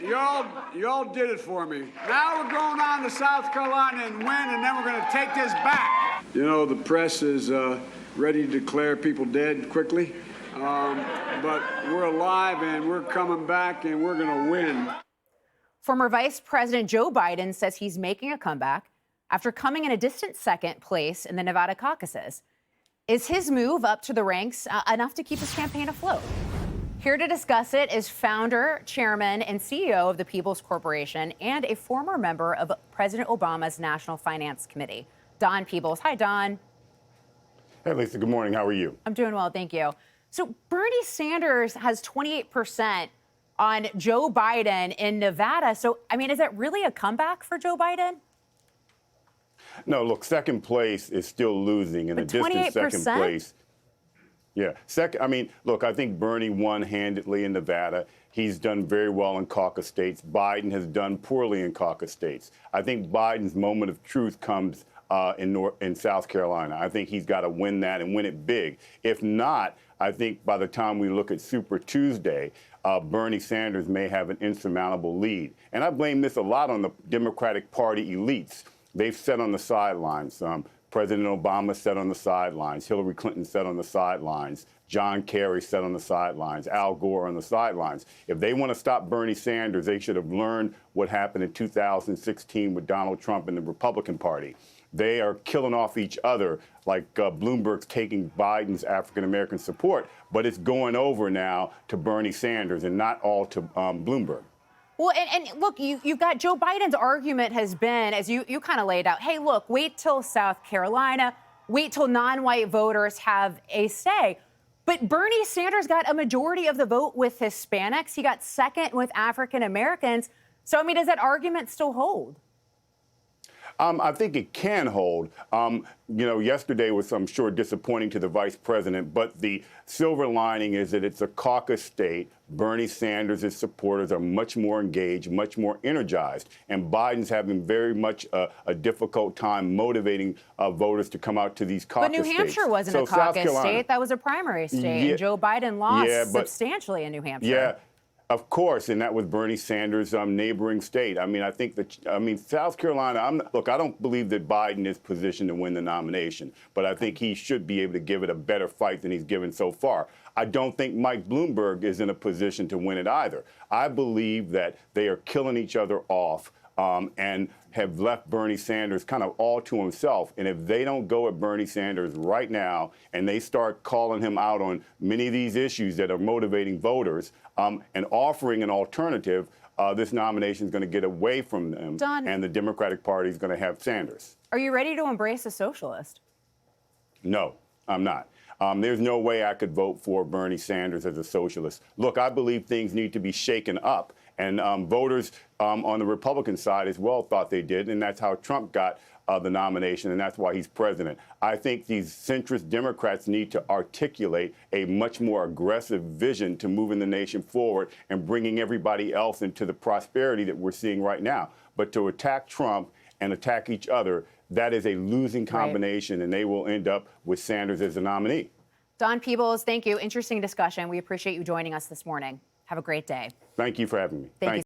y'all did it for me. Now we're going on to South Carolina and win, and then we're going to take this back. You know, the press is ready to declare people dead quickly, but we're alive and we're coming back and we're going to win. Former Vice President Joe Biden says he's making a comeback after coming in a distant second place in the Nevada caucuses. Is his move up to the ranks enough to keep his campaign afloat? Here to discuss it is founder, chairman, and CEO of the People's Corporation and a former member of President Obama's National Finance Committee, Don Peebles. Hi, Don. Hey, Lisa. Good morning. How are you? I'm doing well, thank you. So Bernie Sanders has 28% on Joe Biden in Nevada. So, I mean, is that really a comeback for Joe Biden? No, look, second place is still losing, and a distant second place. Yeah. I mean, look, I think Bernie won handedly in Nevada. He's done very well in caucus states. Biden has done poorly in caucus states. I think Biden's moment of truth comes in South Carolina. I think he's got to win that and win it big. If not, I think by the time we look at Super Tuesday, Bernie Sanders may have an insurmountable lead. And I blame this a lot on the Democratic Party elites. They've sat on the sidelines. President Obama sat on the sidelines. Hillary Clinton sat on the sidelines. John Kerry sat on the sidelines. Al Gore on the sidelines. If they want to stop Bernie Sanders, they should have learned what happened in 2016 with Donald Trump and the Republican Party. They are killing off each other, like Bloomberg's taking Biden's African-American support, but it's going over now to Bernie Sanders and not all to Bloomberg. Well, and look, you've got Joe Biden's argument has been, as you kind of laid out, hey, look, wait till South Carolina, wait till non-white voters have a say. But Bernie Sanders got a majority of the vote with Hispanics. He got second with African Americans. So, I mean, does that argument still hold? I think it can hold. Yesterday was, I'm sure, disappointing to the vice president, but the silver lining is that it's a caucus state. Bernie Sanders' supporters are much more engaged, much more energized, and Biden's having very much a difficult time motivating voters to come out to these caucus states. But New Hampshire wasn't a caucus state. That was a primary state, and Joe Biden lost substantially in New Hampshire. Yeah. Of course, and that was Bernie Sanders' neighboring state. I mean, South Carolina, look, I don't believe that Biden is positioned to win the nomination, but I think he should be able to give it a better fight than he's given so far. I don't think Mike Bloomberg is in a position to win it either. I believe that they are killing each other off and have left Bernie Sanders kind of all to himself. And if they don't go at Bernie Sanders right now and they start calling him out on many of these issues that are motivating voters and offering an alternative, this nomination is going to get away from them. And the Democratic Party is going to have Sanders. Are you ready to embrace a socialist? No, I'm not. There's no way I could vote for Bernie Sanders as a socialist. Look, I believe things need to be shaken up. And voters on the Republican side as well thought they did, and that's how Trump got the nomination, and that's why he's president. I think these centrist Democrats need to articulate a much more aggressive vision to moving the nation forward and bringing everybody else into the prosperity that we're seeing right now. But to attack Trump and attack each other, that is a losing combination, and they will end up with Sanders as the nominee. Don Peebles, thank you. Interesting discussion. We appreciate you joining us this morning. Have a great day. Thank you for having me. Thank you.